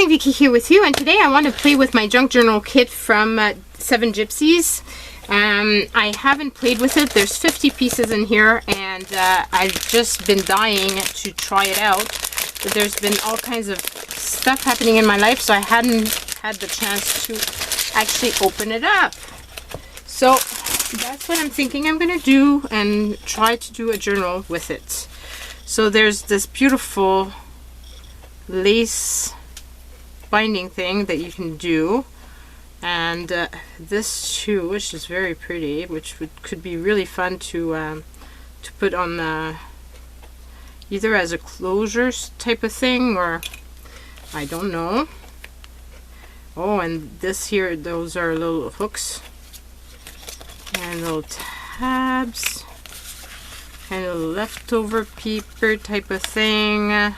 Crafting Vicky here with you, and today I want to play with my junk journal kit from 7 Gypsies. I haven't played with it. There's 50 pieces in here, and I've just been dying to try it out. But there's been all kinds of stuff happening in my life, so I hadn't had the chance to actually open it up. So that's what I'm thinking I'm going to do, and try to do a journal with it. So there's this beautiful lace binding thing that you can do, and this too, which is very pretty, which could be really fun to put on the either as a closure type of thing, or I don't know. Oh, and this here, those are little hooks and little tabs and a leftover paper type of thing.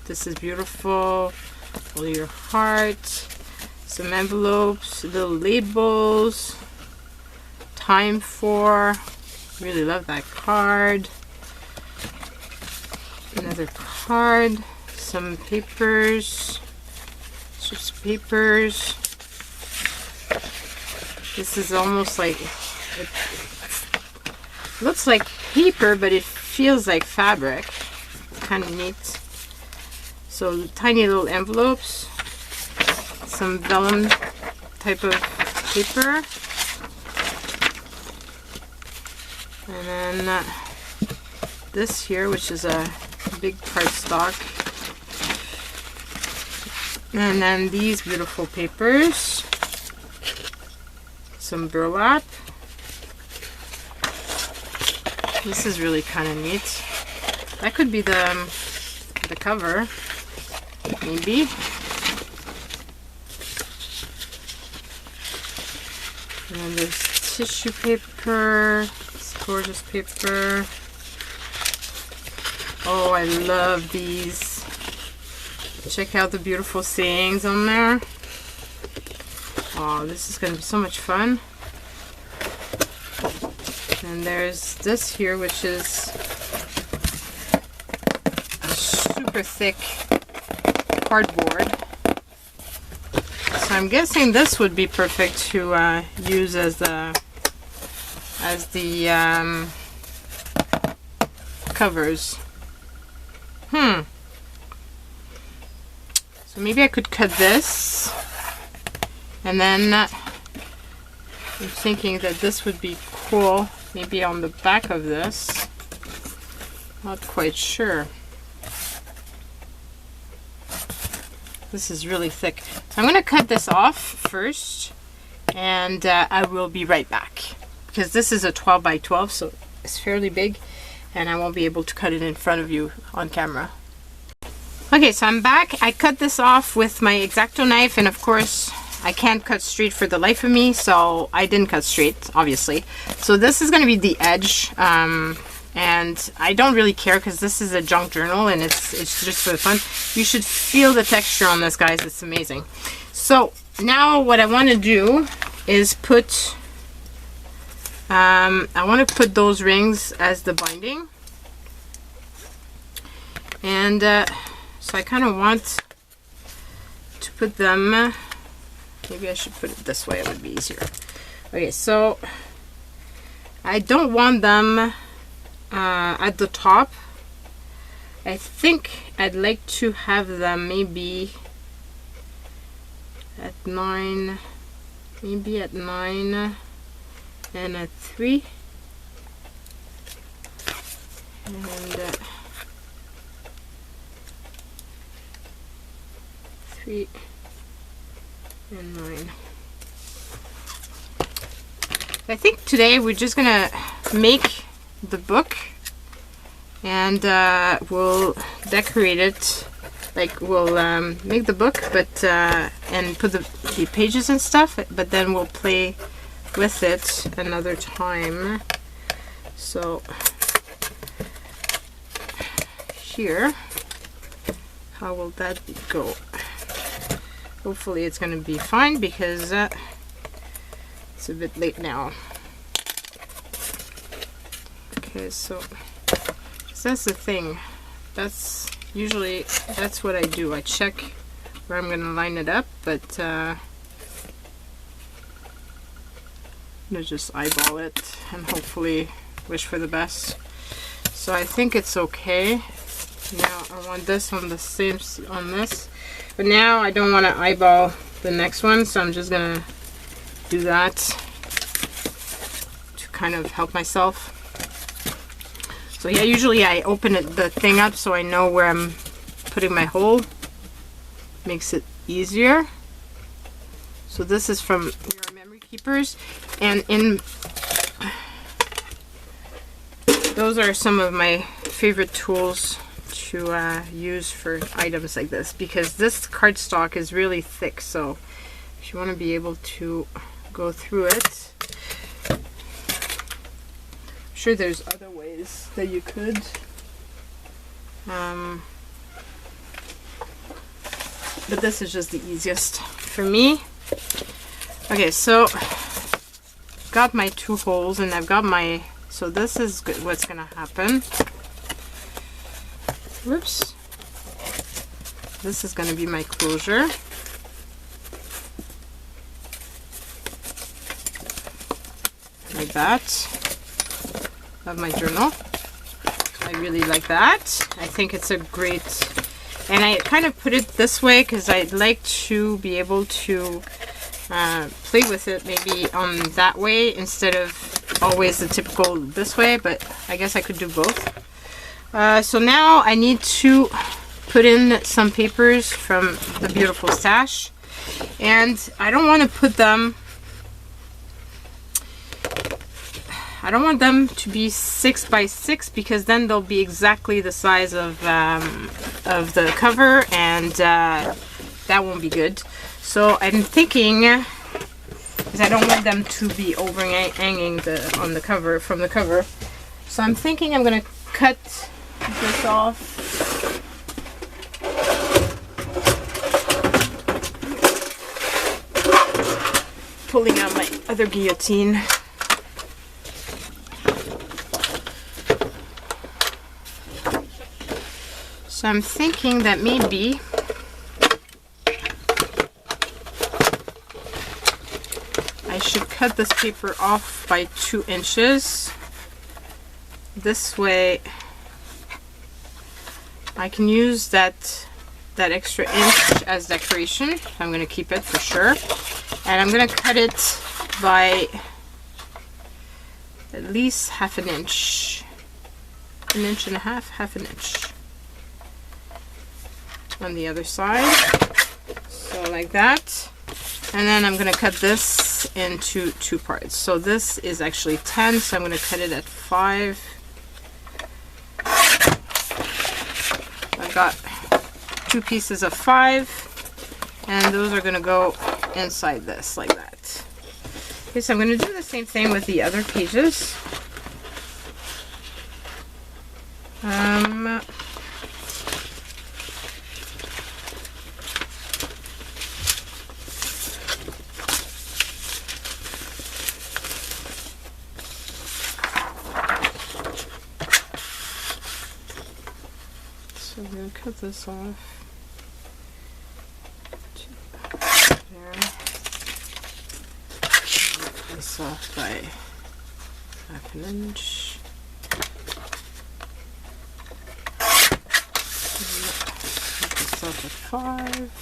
This is beautiful. All your heart, some envelopes, little labels, time for, really love that card, another card, some papers, strips of papers. This is almost like, it looks like paper, but it feels like fabric. Kind of neat. So tiny little envelopes, some vellum type of paper, and then this here, which is a big cardstock, and then these beautiful papers, some burlap. This is really kind of neat. That could be the cover, maybe. And then there's tissue paper, this gorgeous paper. Oh, I love these. Check out the beautiful sayings on there. Oh, this is going to be so much fun. And there's this here, which is super thick cardboard. So I'm guessing this would be perfect to use as the covers. So maybe I could cut this, and then I'm thinking that this would be cool, maybe on the back of this. Not quite sure. This is really thick. So I'm going to cut this off first, and I will be right back, because this is a 12 by 12, so it's fairly big, and I won't be able to cut it in front of you on camera. Okay, so I'm back. I cut this off with my X-Acto knife, and of course I can't cut straight for the life of me, so I didn't cut straight, obviously. So this is going to be the edge, and I don't really care because this is a junk journal and it's just for fun. You should feel the texture on this, guys. It's amazing. So now what I want to do is put I want to put those rings as the binding, and so I kind of want to put them, maybe I should put it this way, it would be easier. Okay, so I don't want them at the top. I think I'd like to have them maybe at 9, maybe at 9 and at 3, and 3 and 9. I think today we're just gonna make the book, and we'll decorate it, like we'll make the book, but and put the pages and stuff, but then we'll play with it another time. So here, how will that go? Hopefully it's going to be fine, because it's a bit late now. Okay, so that's the thing. That's usually, that's what I do. I check where I'm gonna line it up, but I'm gonna just eyeball it and hopefully wish for the best. So I think it's okay. Now I want this on the same, on this, but now I don't want to eyeball the next one, so I'm just gonna do that to kind of help myself. So yeah, usually I open the thing up so I know where I'm putting my hole. Makes it easier. So this is from your memory keepers, and those are some of my favorite tools to use for items like this, because this cardstock is really thick, so if you want to be able to go through it, I'm sure there's other ways that you could. But this is just the easiest for me. Okay, so got my 2 holes, and I've got my, so this is what's gonna happen. Whoops. This is gonna be my closure. Like that. Of my journal. I really like that. I think it's a great, and I kind of put it this way because I'd like to be able to play with it maybe on that way instead of always the typical this way, but I guess I could do both. So now I need to put in some papers from the beautiful stash, and I don't want to put them, I don't want them to be 6 by 6 because then they'll be exactly the size of the cover, and that won't be good. So I'm thinking, because I don't want them to be overhanging on the cover, from the cover. So I'm thinking I'm gonna cut this off. Pulling out my other guillotine. So I'm thinking that maybe I should cut this paper off by 2 inches. This way I can use that extra inch as decoration. I'm going to keep it for sure. And I'm going to cut it by at least half an inch. An inch and a half, half an inch. On the other side, so like that, and then I'm going to cut this into 2 parts. So this is actually 10, so I'm going to cut it at 5. I've got 2 pieces of 5, and those are going to go inside this like that. Okay, so I'm going to do the same thing with the other pages. So I'm going to cut this off there. Cut this off by half an inch. Cut this off at 5.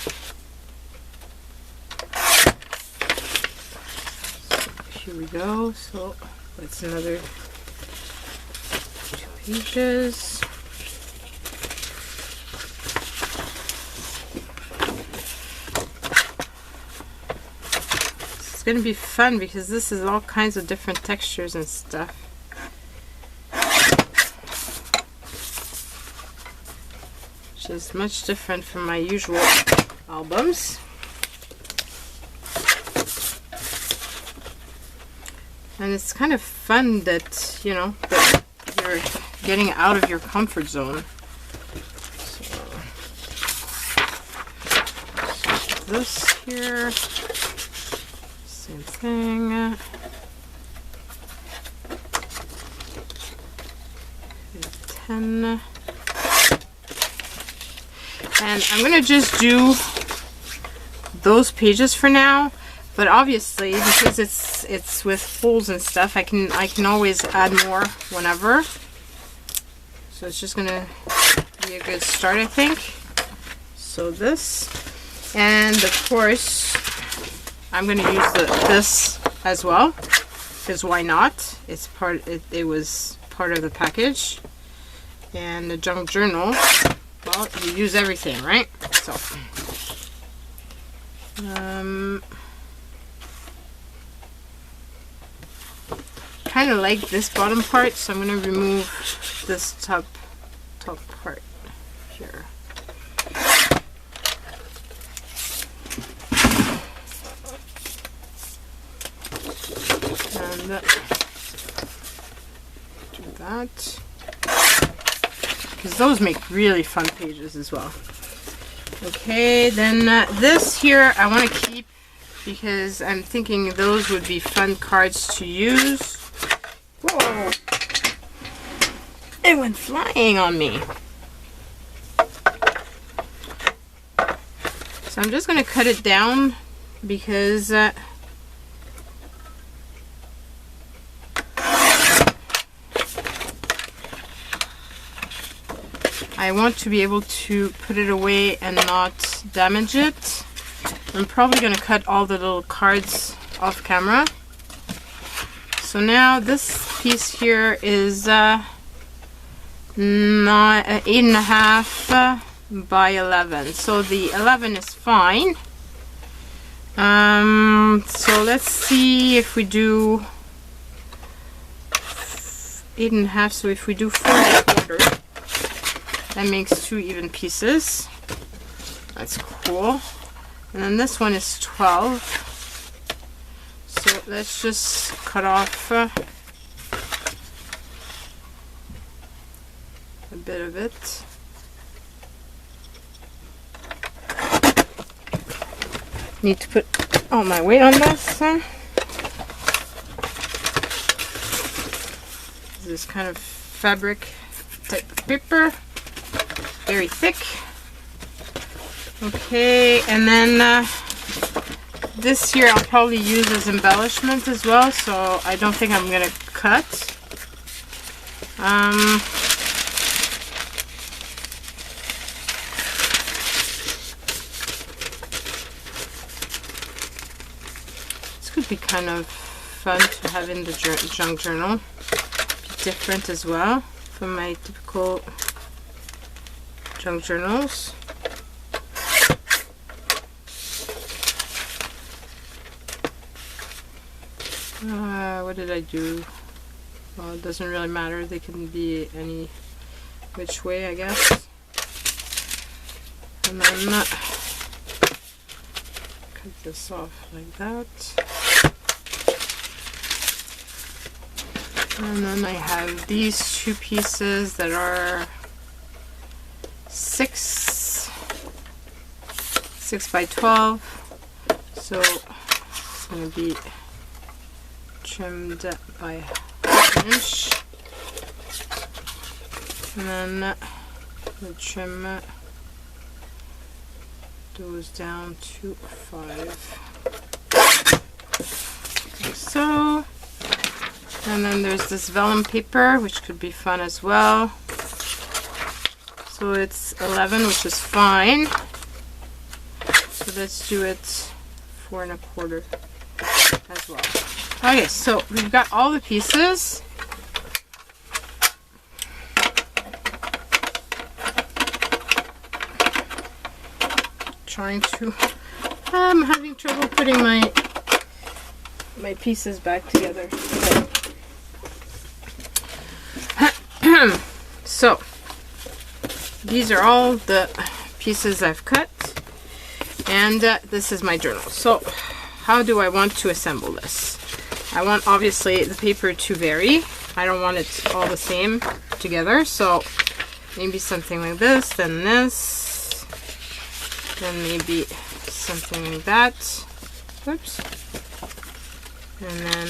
So here we go. So that's another 2 pages. It's going to be fun because this is all kinds of different textures and stuff. Which is much different from my usual albums. And it's kind of fun that, you know, that you're getting out of your comfort zone. So this here. Same thing. 10. And I'm going to just do those pages for now. But obviously, because it's with holes and stuff, I can always add more whenever. So it's just gonna be a good start, I think. So this, and of course, I'm gonna use this as well, because why not? It's part. It was part of the package, and the junk journal. Well, you use everything, right? So, kind of like this bottom part, so I'm going to remove this top part here. And do that, because those make really fun pages as well. Okay, then this here I want to keep, because I'm thinking those would be fun cards to use. Whoa! It went flying on me. So I'm just going to cut it down, because I want to be able to put it away and not damage it. I'm probably going to cut all the little cards off camera. So now this piece here is 8.5 by 11. So the 11 is fine. So let's see if we do 8.5. So if we do 4.25. That makes 2 even pieces. That's cool. And then this one is 12. So let's just cut off a bit of it. Need to put all my weight on this. This is kind of fabric type of paper. Very thick. Okay, and then this here I'll probably use as embellishment as well, so I don't think I'm gonna cut. This could be kind of fun to have in the junk journal. Be different as well from my typical junk journals. What did I do? Well, it doesn't really matter. They can be any which way, I guess. And then cut this off like that. And then I have these 2 pieces that are 6 by 12, so it's going to be trimmed by 1 inch, and then the trim goes down to 5, like so. And then there's this vellum paper, which could be fun as well. So it's 11, which is fine. So let's do it 4.25 as well. Okay, so we've got all the pieces. I'm having trouble putting my pieces back together. So these are all the pieces I've cut, and this is my journal. So how do I want to assemble this? I want obviously the paper to vary. I don't want it all the same together, so maybe something like this, then this, then maybe something like that. Oops. And then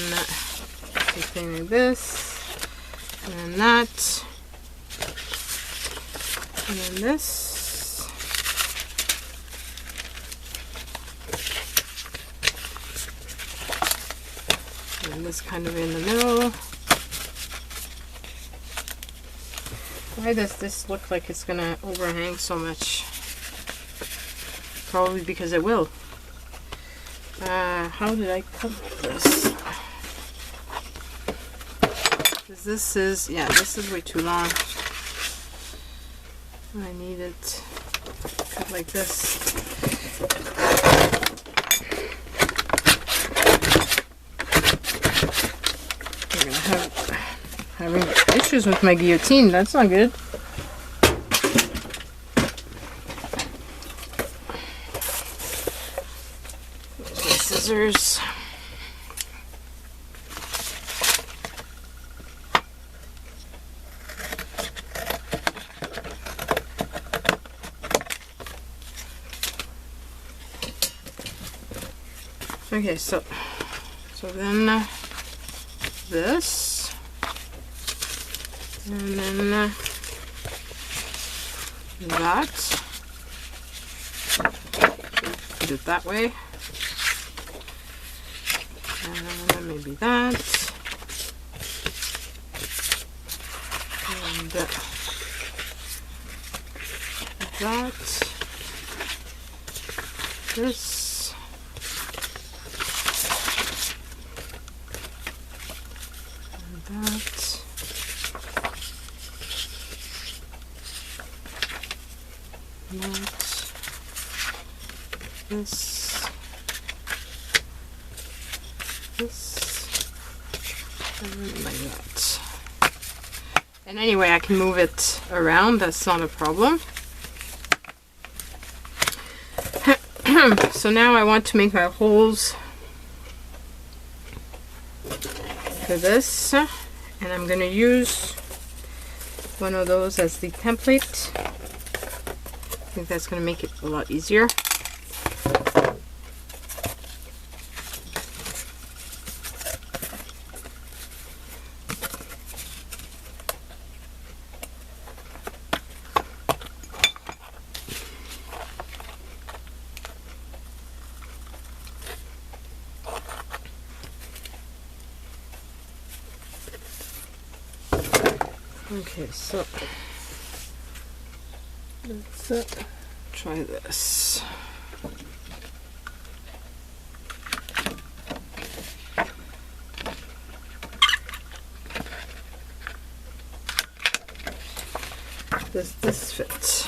something like this, and then that, and then this, And this kind of in the middle. Why does this look like it's gonna overhang so much? Probably because it will. How did I cut this? Because this is, yeah, this is way too long. I need it cut like this. I'm gonna have having issues with my guillotine. That's not good. There's my scissors. Okay, so then this, and then that. Put it that way, and maybe that, and that, this. That, this, and like that. And anyway, I can move it around, that's not a problem. So now I want to make my holes for this, and I'm going to use one of those as the template. I think that's going to make it a lot easier. Okay, so let's try this. Does this fit?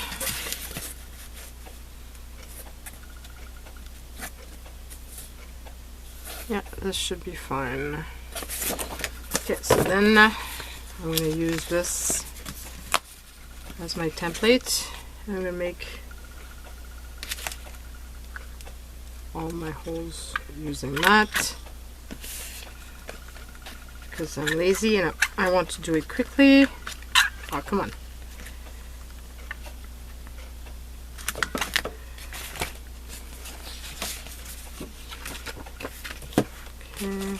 Yeah, this should be fine. Okay, so then I'm going to use this as my template. I'm going to make all my holes using that because I'm lazy and I want to do it quickly. Oh, come on. Okay.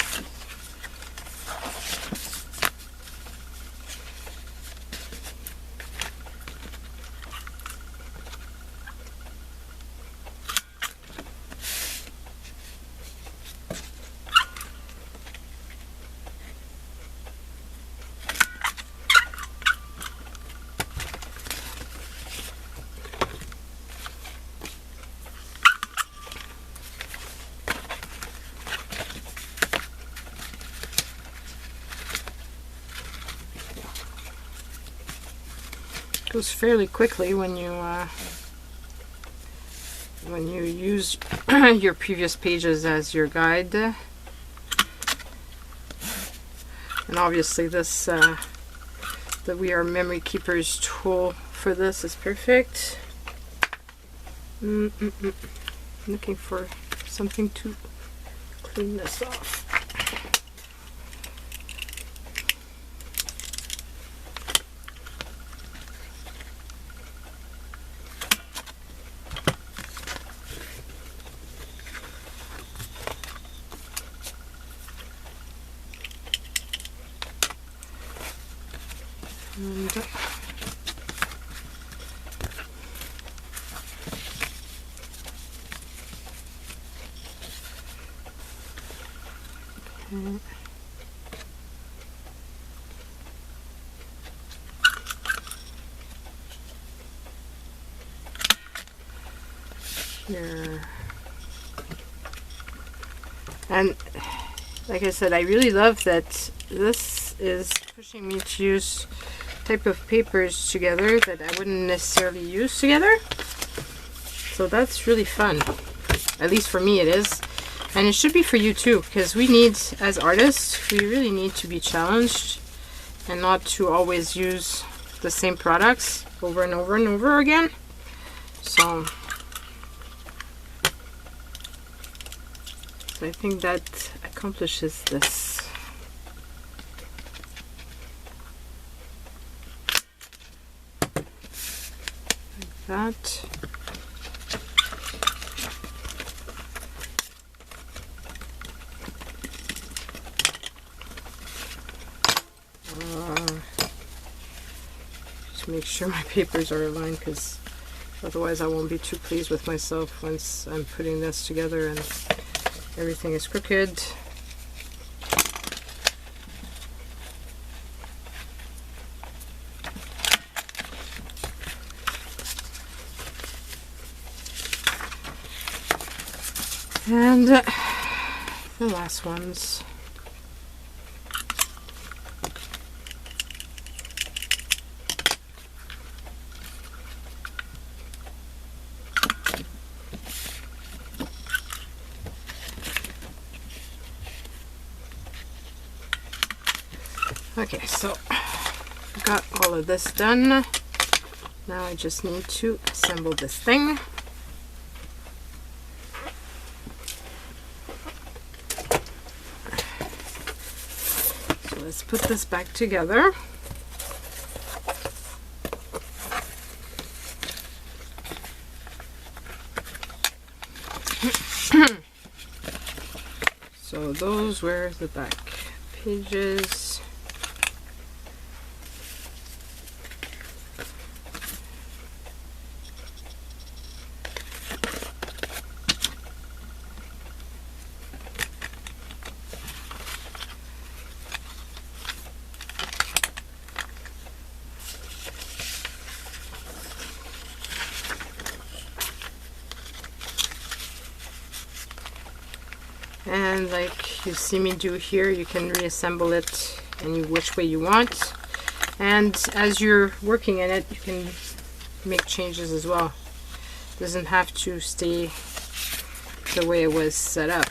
Goes fairly quickly when you use your previous pages as your guide, and obviously this the We Are Memory Keepers tool for this is perfect. Looking for something to clean this off. And okay. here. And like I said, I really love that this is pushing me to use type of papers together that I wouldn't necessarily use together. So that's really fun. At least for me it is. And it should be for you too, because we need, as artists, we really need to be challenged and not to always use the same products over and over and over again. So I think that accomplishes this. Like that. Just make sure my papers are aligned, because otherwise I won't be too pleased with myself once I'm putting this together and everything is crooked. And the last ones. Okay, so I've got all of this done. Now I just need to assemble this thing. So let's put this back together. So those were the back pages. And like you see me do here, you can reassemble it any which way you want. And as you're working in it, you can make changes as well. It doesn't have to stay the way it was set up.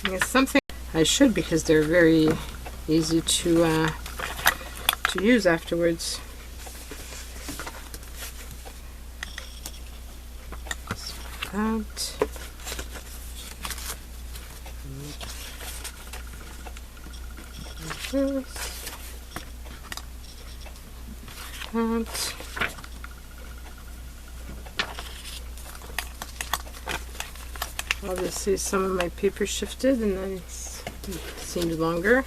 And it's something I should, because they're very easy to use afterwards. That. This. That. Obviously some of my paper shifted and then it seemed longer.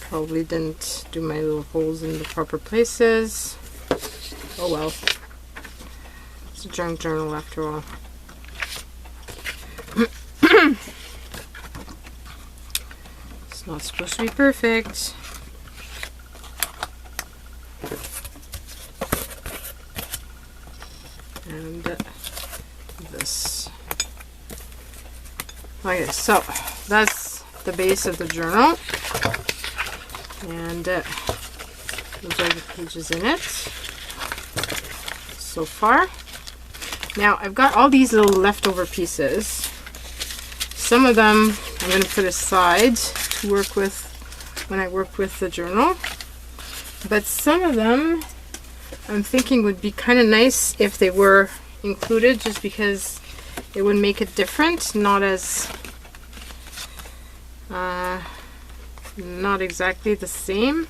Probably didn't do my little holes in the proper places. Oh well. It's a junk journal after all. It's not supposed to be perfect. And this. Okay, so that's the base of the journal. And those are the pages in it so far. Now I've got all these little leftover pieces. Some of them I'm going to put aside to work with when I work with the journal. But some of them I'm thinking would be kind of nice if they were included, just because it would make it different, not as not exactly the same.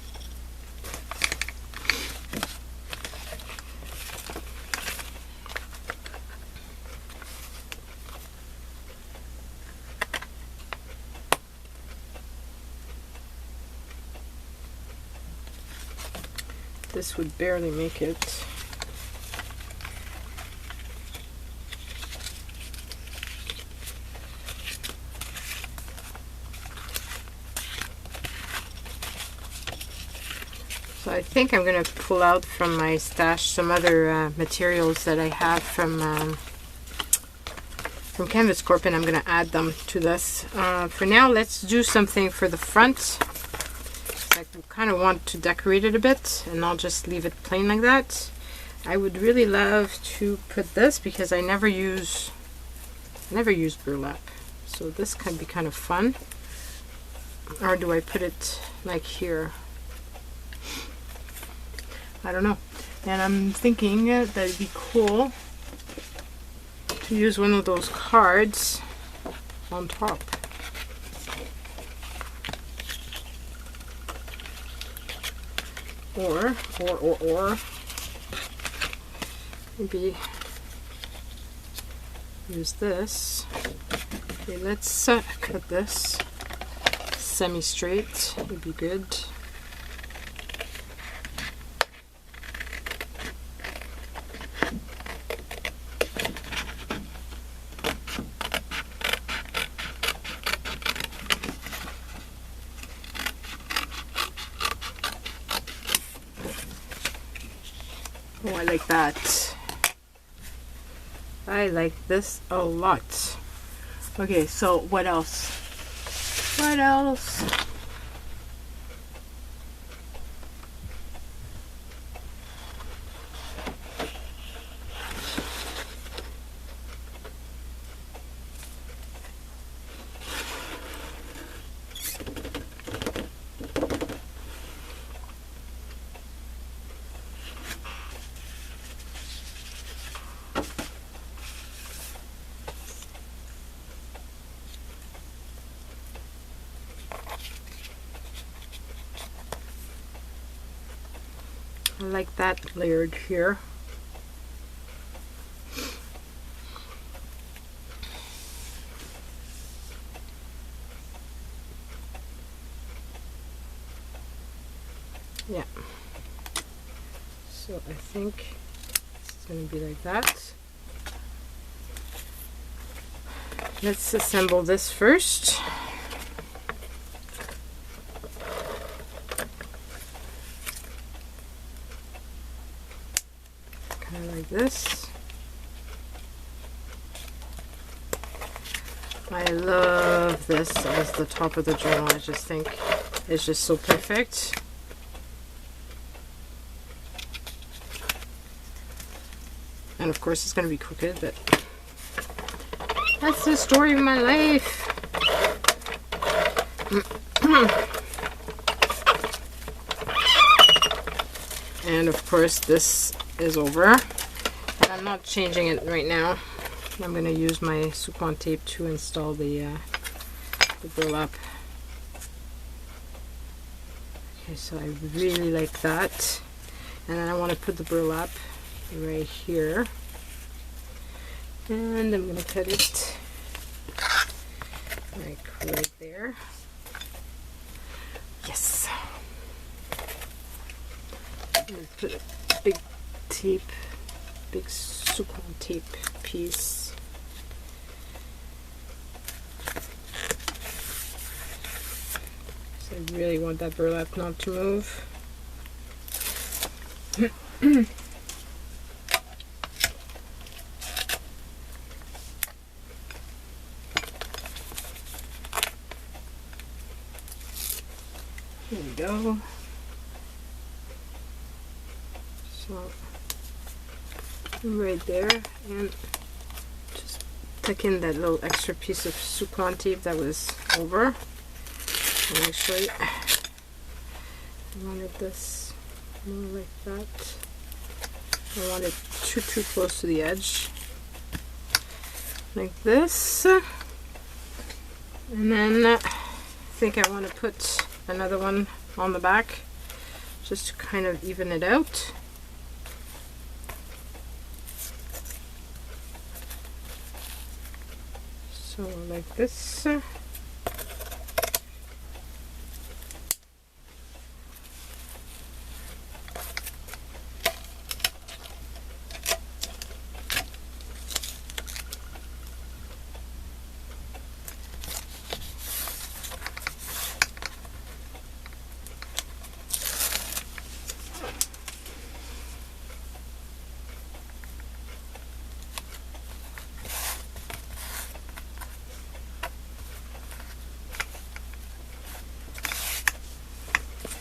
This would barely make it. So I think I'm going to pull out from my stash some other materials that I have from Canvas Corp, and I'm going to add them to this. For now, let's do something for the front. I kind of want to decorate it a bit, and I'll just leave it plain like that. I would really love to put this because I never use burlap, so this can be kind of fun. Or do I put it like here? I don't know. And I'm thinking that it'd be cool to use one of those cards on top. Or maybe use this. Okay, let's cut this semi-straight. Would be good. Oh, I like that. I like this a lot. Okay, so what else? What else? I like that layered here. Yeah. So I think it's going to be like that. Let's assemble this first. Like this. I love this as the top of the journal. I just think it's just so perfect. And of course it's going to be crooked, but that's the story of my life. And of course this is over, and I'm not changing it right now. I'm going to use my Soupon tape to install the burlap. Okay, so I really like that, and then I want to put the burlap right here, and I'm going to cut it like right there. Yes. And put a big tape, big Soupon tape piece. So I really want that burlap not to move. Here we go. So right there, and just tuck in that little extra piece of Soupon tape that was over. And actually, I wanted this more like that. I want it too close to the edge, like this. And then I think I want to put another one on the back, just to kind of even it out. So like this.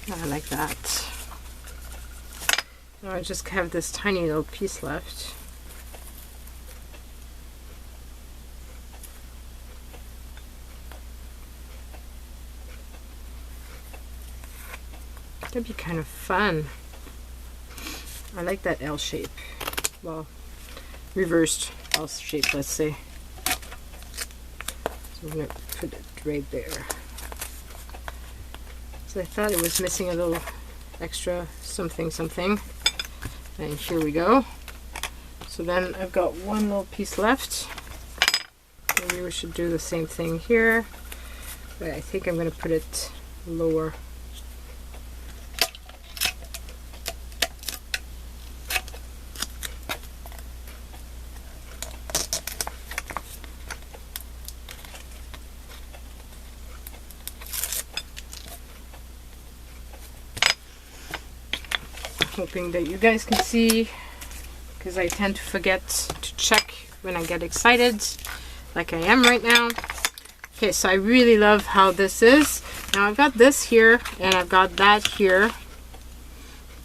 I like that. Now I just have this tiny little piece left. That'd be kind of fun. I like that L shape. Well, reversed L shape, let's say. So I'm going to put it right there. So I thought it was missing a little extra something. And here we go. So then I've got one little piece left. Maybe we should do the same thing here. But I think I'm going to put it lower. Hoping that you guys can see, because I tend to forget to check when I get excited, like I am right now. Okay, so I really love how this is. Now I've got this here, and I've got that here,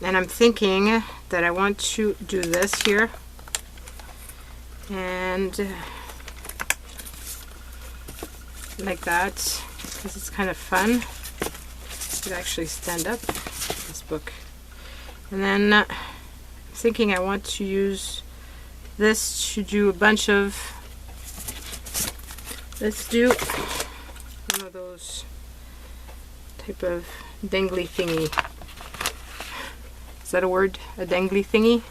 and I'm thinking that I want to do this here, and like that, because it's kind of fun. It could actually stand up, this book. And then I'm thinking I want to use this to do a bunch of, let's do one of those type of dangly thingy. Is that a word? A dangly thingy?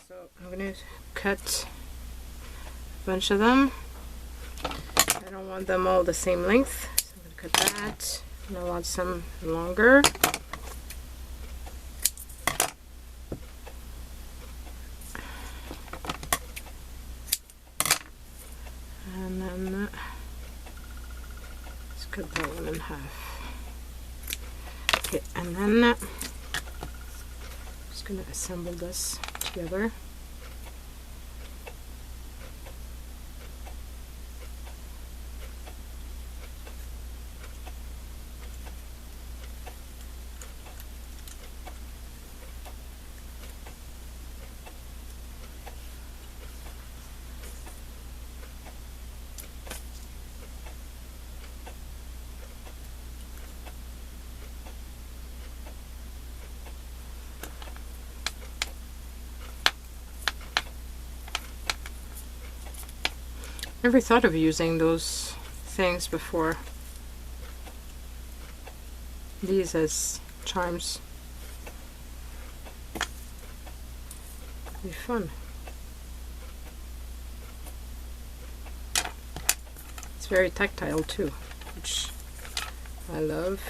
So I'm going to cut a bunch of them. I don't want them all the same length, so I'm going to cut that. And I want some longer. And then let's cut that one in half. Okay, and then I'm just going to assemble this together. Never thought of using those things before. These as charms. Be fun. It's very tactile too, which I love.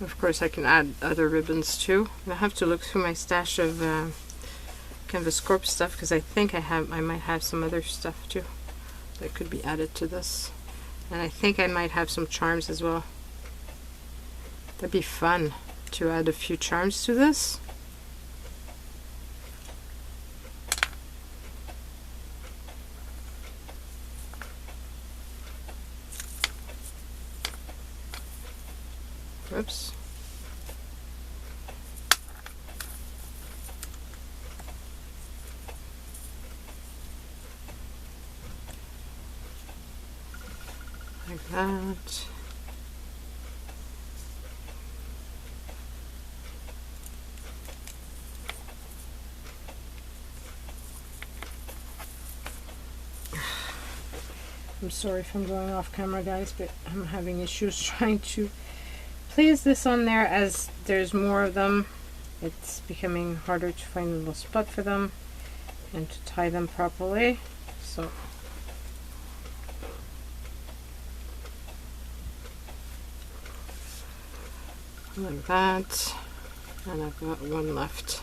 Of course I can add other ribbons too. I have to look through my stash of Canvas Corp stuff, because I think I might have some other stuff too that could be added to this. And I think I might have some charms as well. That'd be fun to add a few charms to this. Oops. Like that. I'm sorry if I'm going off camera, guys, but I'm having issues trying to place this on there. As there's more of them, it's becoming harder to find a little spot for them and to tie them properly. So like that, and I've got one left.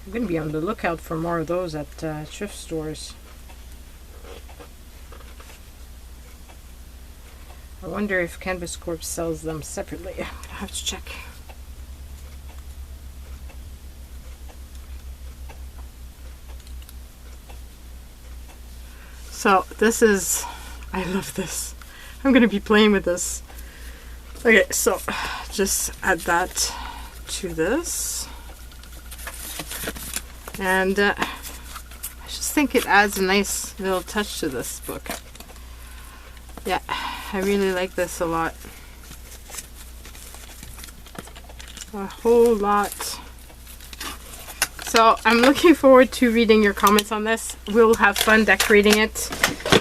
I'm going to be on the lookout for more of those at thrift stores. A wonder if Canvas Corp sells them separately. I'm gonna have to check. So this is, I love this. I'm gonna be playing with this. Okay, so just add that to this. And I just think it adds a nice little touch to this book. Yeah, I really like this a lot. A whole lot. So I'm looking forward to reading your comments on this. We'll have fun decorating it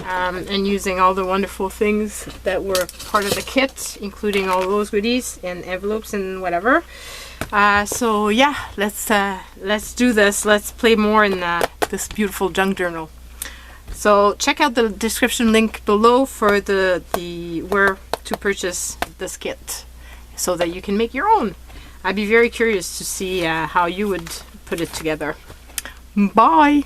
and using all the wonderful things that were part of the kit, including all those goodies and envelopes and whatever. So yeah, let's do this. Let's play more in this beautiful junk journal. So check out the description link below for the where to purchase this kit, so that you can make your own. I'd be very curious to see how you would put it together. Bye!